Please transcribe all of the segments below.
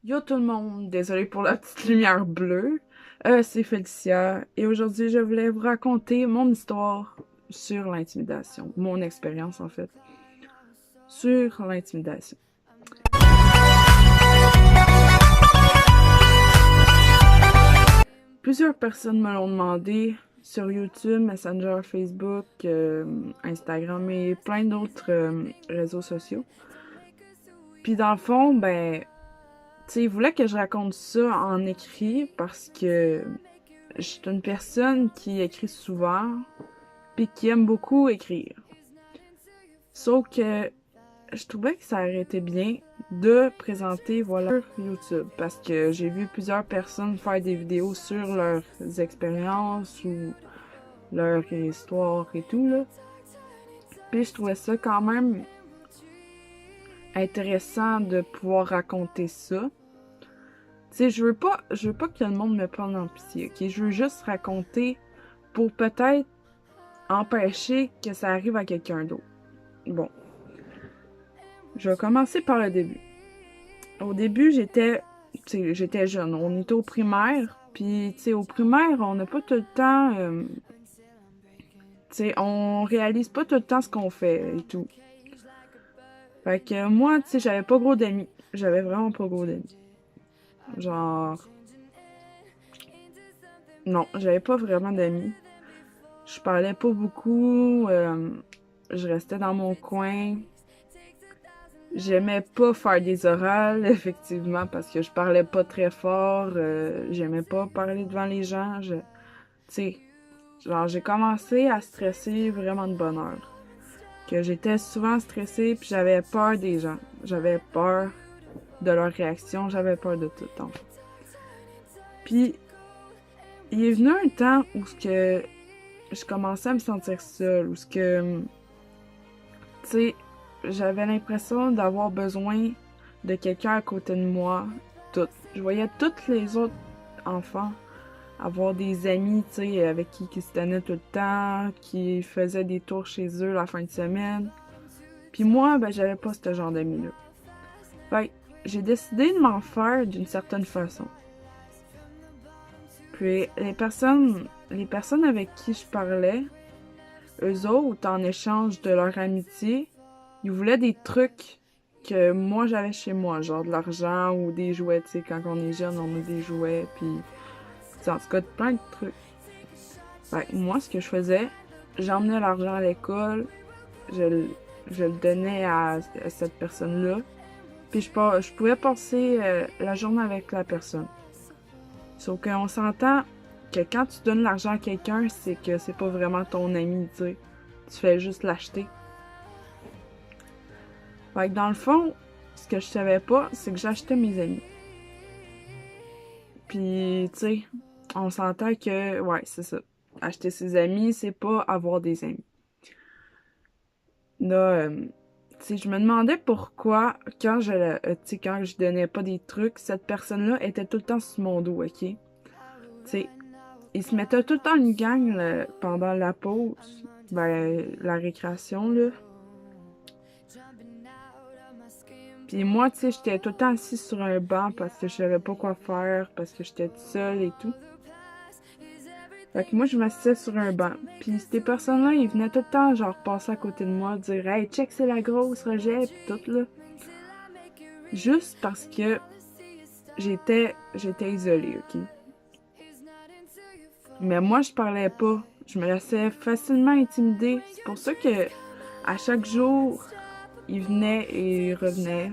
Yo tout le monde, désolé pour la petite lumière bleue. C'est Félicia et aujourd'hui je voulais vous raconter mon histoire sur l'intimidation, mon expérience en fait, sur l'intimidation. Plusieurs personnes me l'ont demandé sur YouTube, Messenger, Facebook, Instagram et plein d'autres réseaux sociaux. Puis dans le fond, ben, tu sais, ils voulaient que je raconte ça en écrit parce que je suis une personne qui écrit souvent puis qui aime beaucoup écrire. Sauf que je trouvais que ça aurait été bien de présenter, voilà, sur YouTube parce que j'ai vu plusieurs personnes faire des vidéos sur leurs expériences ou leur histoire et tout, là. Puis je trouvais ça quand même intéressant de pouvoir raconter ça. Tu sais, je veux pas que le monde me prenne en pitié, ok? Je veux juste raconter pour peut-être empêcher que ça arrive à quelqu'un d'autre. Bon. Je vais commencer par le début. Au début, j'étais jeune. On était au primaire, puis, tu sais, au primaire, on n'a pas tout le temps... tu sais, on réalise pas tout le temps ce qu'on fait et tout. Fait que moi, tu sais, j'avais pas gros d'amis. J'avais vraiment pas gros d'amis. Genre... Non, j'avais pas vraiment d'amis. Je parlais pas beaucoup. Je restais dans mon coin. J'aimais pas faire des orales, effectivement, parce que je parlais pas très fort. J'aimais pas parler devant les gens. Tu sais, genre, j'ai commencé à stresser vraiment de bonne heure. Que j'étais souvent stressée, puis j'avais peur des gens. J'avais peur de leurs réactions. J'avais peur de tout, en fait. Puis, il est venu un temps où ce que je commençais à me sentir seule, où ce que, tu sais, j'avais l'impression d'avoir besoin de quelqu'un à côté de moi. Tout. Je voyais tous les autres enfants avoir des amis, tu sais, avec qui se tenaient tout le temps, qui faisaient des tours chez eux la fin de semaine. Puis moi, ben, j'avais pas ce genre d'amis-là. Fait que j'ai décidé de m'en faire d'une certaine façon. Puis les personnes avec qui je parlais, eux autres, en échange de leur amitié, ils voulaient des trucs que moi j'avais chez moi, genre de l'argent ou des jouets, tu sais, quand on est jeune, on a des jouets, puis en tout cas, plein de trucs. Fait que moi, ce que je faisais, j'emmenais l'argent à l'école, je le donnais à cette personne-là, puis je pouvais passer la journée avec la personne. Sauf qu'on s'entend que quand tu donnes l'argent à quelqu'un, c'est que c'est pas vraiment ton ami, tu sais. Tu fais juste l'acheter. Fait que dans le fond, ce que je savais pas, c'est que j'achetais mes amis. Puis, tu sais, on s'entend que, ouais, c'est ça. Acheter ses amis, c'est pas avoir des amis. Là, tu sais, je me demandais pourquoi, quand quand je donnais pas des trucs, cette personne-là était tout le temps sur mon dos, ok? Tu sais, il se mettait tout le temps une gang là, pendant la pause, ben, la récréation, là. Puis moi, tu sais, j'étais tout le temps assise sur un banc parce que je savais pas quoi faire, parce que j'étais toute seule et tout. Fait que moi, je m'assisais sur un banc. Puis ces personnes-là, ils venaient tout le temps, genre, passer à côté de moi, dire « Hey, check, c'est la grosse rejet », pis tout, là. Juste parce que j'étais isolée, ok? Mais moi, je parlais pas. Je me laissais facilement intimider. C'est pour ça que, à chaque jour, ils venaient et revenaient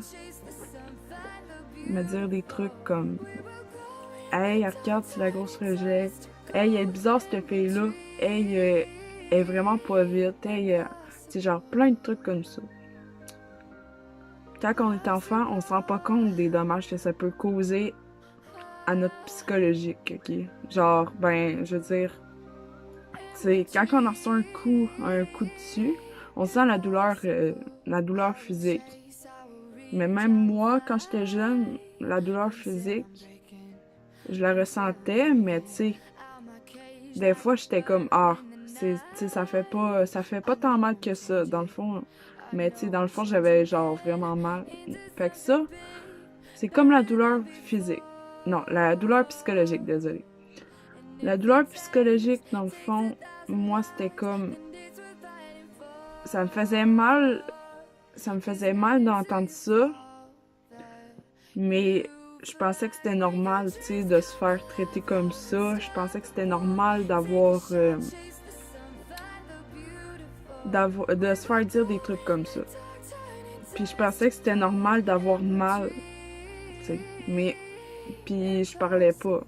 me dire des trucs comme « Hey, regarde, c'est la grosse rejet. Hey, elle est bizarre cette fille-là. Hey, elle est vraiment pas vite. Hey, c'est genre plein de trucs comme ça. » Quand on est enfant, on se rend pas compte des dommages que ça peut causer à notre psychologique, ok? Genre, ben, je veux dire, tu sais, quand on en reçoit un coup dessus, on sent la douleur physique. Mais même moi, quand j'étais jeune, la douleur physique, je la ressentais, mais tu sais, des fois, j'étais comme, ah, ça fait pas tant mal que ça, dans le fond. Mais tu sais, dans le fond, j'avais genre vraiment mal. Fait que ça, C'est comme la douleur physique. Non, la douleur psychologique, désolé. La douleur psychologique, dans le fond, moi, c'était comme... Ça me faisait mal d'entendre ça, mais je pensais que c'était normal, tu sais, de se faire traiter comme ça. Je pensais que c'était normal de se faire dire des trucs comme ça. Puis je pensais que c'était normal d'avoir mal, tu sais, mais... Puis je parlais pas.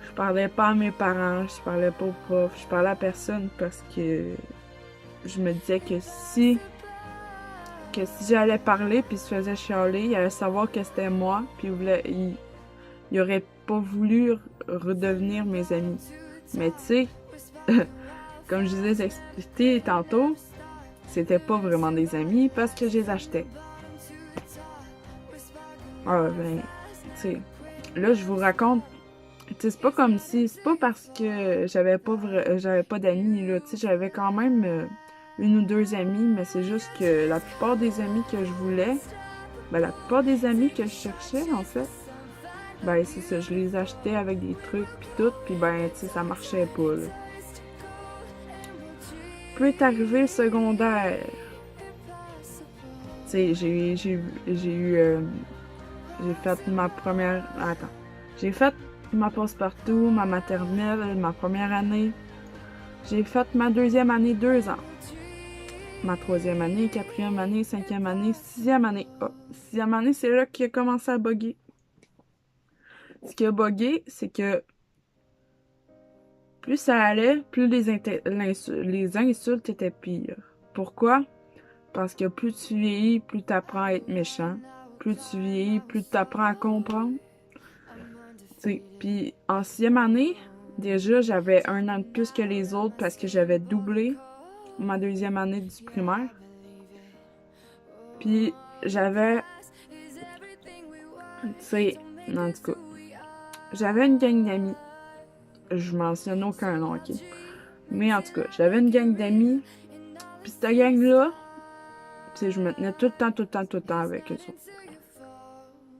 Je parlais pas à mes parents, je parlais pas aux profs, je parlais à personne parce que je me disais que si j'allais parler puis il se faisait chialer, il allait savoir que c'était moi puis il aurait pas voulu redevenir mes amis. Mais tu sais, comme je vous ai expliqué tantôt, c'était pas vraiment des amis parce que je les achetais. Ah ben, tu sais, là je vous raconte. C'est pas comme si... C'est pas parce que j'avais pas d'amis, là. Tu sais, j'avais quand même une ou deux amies, mais c'est juste que la plupart des amis que je voulais, ben la plupart des amis que je cherchais, en fait, ben c'est ça, je les achetais avec des trucs pis tout, pis ben, tu sais, ça marchait pas, là. Puis est arrivé le secondaire. Tu sais, j'ai fait ma première... Attends. J'ai fait ma passe-partout, ma maternelle, ma première année. J'ai fait ma deuxième année 2 ans. Ma troisième année, quatrième année, cinquième année, sixième année. Oh, sixième année, c'est là qu'il a commencé à bugger. Ce qui a bugué, c'est que plus ça allait, plus les insultes étaient pires. Pourquoi? Parce que plus tu vieillis, plus tu apprends à être méchant. Plus tu vieillis, plus tu apprends à comprendre. Puis en sixième année, déjà, j'avais 1 an de plus que les autres parce que j'avais doublé ma deuxième année du primaire. Puis j'avais... Tu sais, en tout cas, j'avais une gang d'amis. Je mentionne aucun nom, ok? Mais en tout cas, j'avais une gang d'amis. Puis cette gang-là, tu sais, je me tenais tout le temps avec eux autres.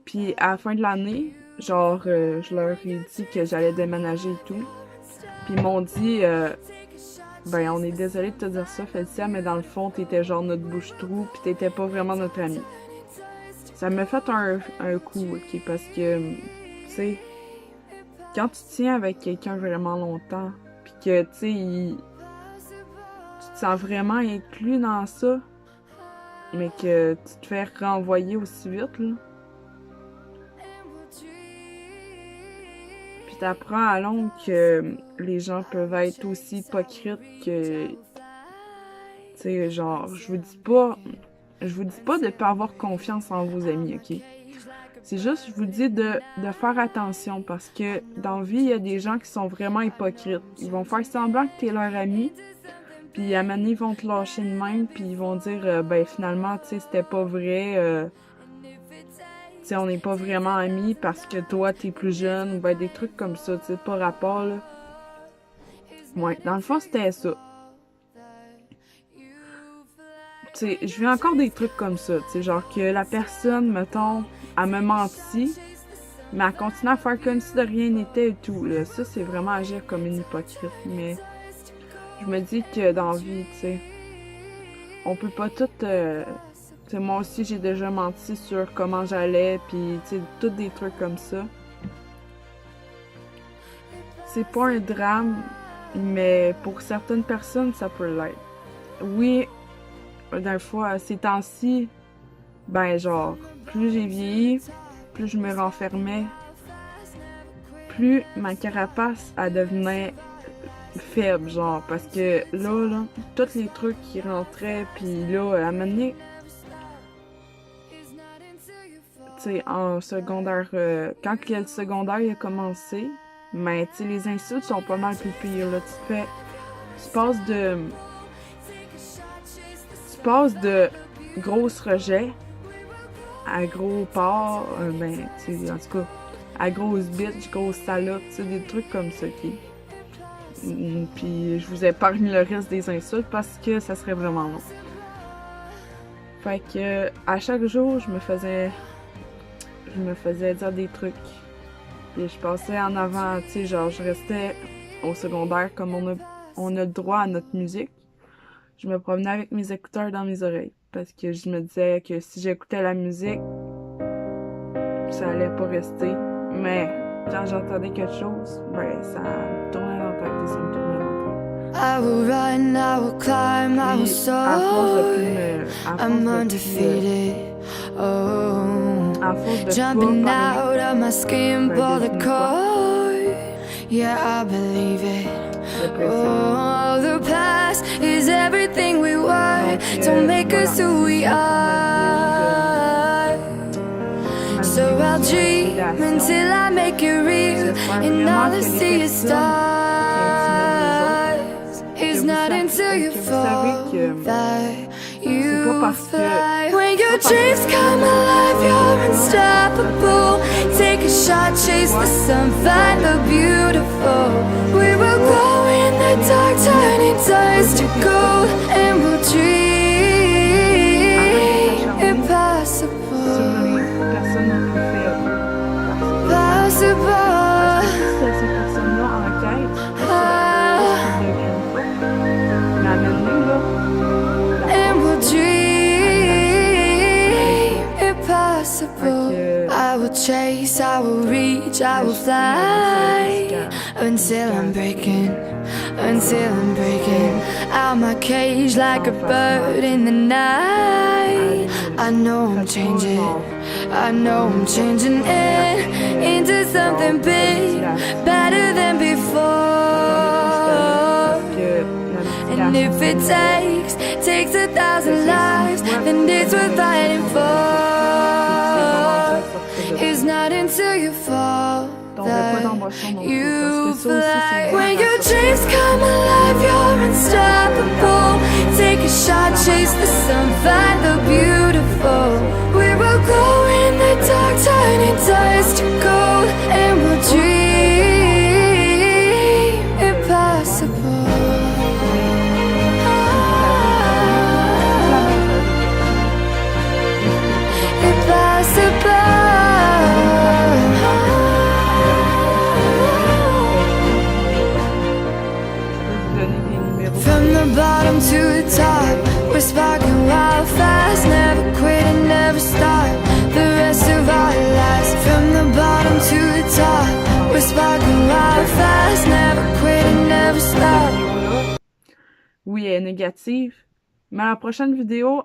Puis à la fin de l'année, genre, je leur ai dit que j'allais déménager et tout. Puis ils m'ont dit, ben on est désolé de te dire ça, Félicia, mais dans le fond, t'étais genre notre bouche-trou, puis t'étais pas vraiment notre ami. Ça m'a fait un coup, ok, parce que, tu sais, quand tu tiens avec quelqu'un vraiment longtemps, puis que, tu sais, tu te sens vraiment inclus dans ça, mais que tu te fais renvoyer aussi vite, là. Puis t'apprends à longue que les gens peuvent être aussi hypocrites que... Tu sais, genre, je vous dis pas de pas avoir confiance en vos amis, ok? C'est juste, je vous dis de faire attention parce que dans la vie, il y a des gens qui sont vraiment hypocrites. Ils vont faire semblant que t'es leur ami, puis à un moment donné, ils vont te lâcher de même, puis ils vont dire, ben finalement, tu sais, c'était pas vrai, tu sais, on n'est pas vraiment amis parce que toi, t'es plus jeune, ou ben des trucs comme ça, tu sais, pas rapport, là. Ouais, dans le fond, c'était ça. Tu sais, je vis encore des trucs comme ça, tu sais, genre que la personne, mettons, elle me mentit, mais elle continue à faire comme si de rien n'était et tout, là. Ça, c'est vraiment agir comme une hypocrite, mais je me dis que dans la vie, tu sais, on peut pas tout... tu sais, moi aussi, j'ai déjà menti sur comment j'allais, puis tu sais, tous des trucs comme ça. C'est pas un drame, mais pour certaines personnes, ça peut l'être. Oui, d'un fois, ces temps-ci, ben genre, plus j'ai vieilli, plus je me renfermais, plus ma carapace, elle devenait faible, genre, parce que là, tous les trucs qui rentraient, puis là, à un moment donné, tu sais, en secondaire, quand le secondaire a commencé, ben, tu sais, les insultes sont pas mal plus pires, là, tu passes de grosses rejets à gros porc, ben, tu sais, en tout cas, à grosse bitch, grosse salope, tu sais, des trucs comme ça, ok? Puis je vous épargne le reste des insultes parce que ça serait vraiment long. Fait que à chaque jour, je me faisais je me faisais dire des trucs. Puis je passais en avant, tu sais, genre, je restais au secondaire comme on a le droit à notre musique. Je me promenais avec mes écouteurs dans mes oreilles. Parce que je me disais que si j'écoutais la musique, ça allait pas rester. Mais quand j'entendais quelque chose, ben, ça me tournait dans la tête et ça me tournait dans la tête. I will run, I will climb, I will Puis, à force de plus soar. I'm undefeated. Oh, à force de jumping pas out of my skin, ben, pull the devine quoi? cord. Yeah, I believe it. Dépression. Oh, the past is everything we were. Don't make us who we are. So I'll dream until I make it real, and all I see is stars. It's not until you fall that you fly. When your dreams come alive, you're unstoppable. Take a shot, chase the sun, find the beautiful. We will glow in the dark, turning dust to gold, and we'll dream impossible. Personne n'a pu faire. Possible. Parce que ces personnes-là enquêtent. Mais à maintenant, là, And we'll dream impossible. I will chase, I will reach, I will fly until I'm breaking out my cage like a bird in the night. I know I'm changing into something big, better than before. And if it takes 1,000 lives, then it's worth fighting for. It's not until you fall that you fly. When your dreams come alive, you're unstoppable. Take a shot, chase the sun, find the beautiful. We will go in the dark, turning dust to gold, and we'll dream impossible. From the bottom to the top, we're sparking wild fast. Never quit and never stop the rest of our lives. From the bottom to the top, we're sparking wild fast. Never quit and never stop. oui, elle est négative. Mais à la prochaine vidéo,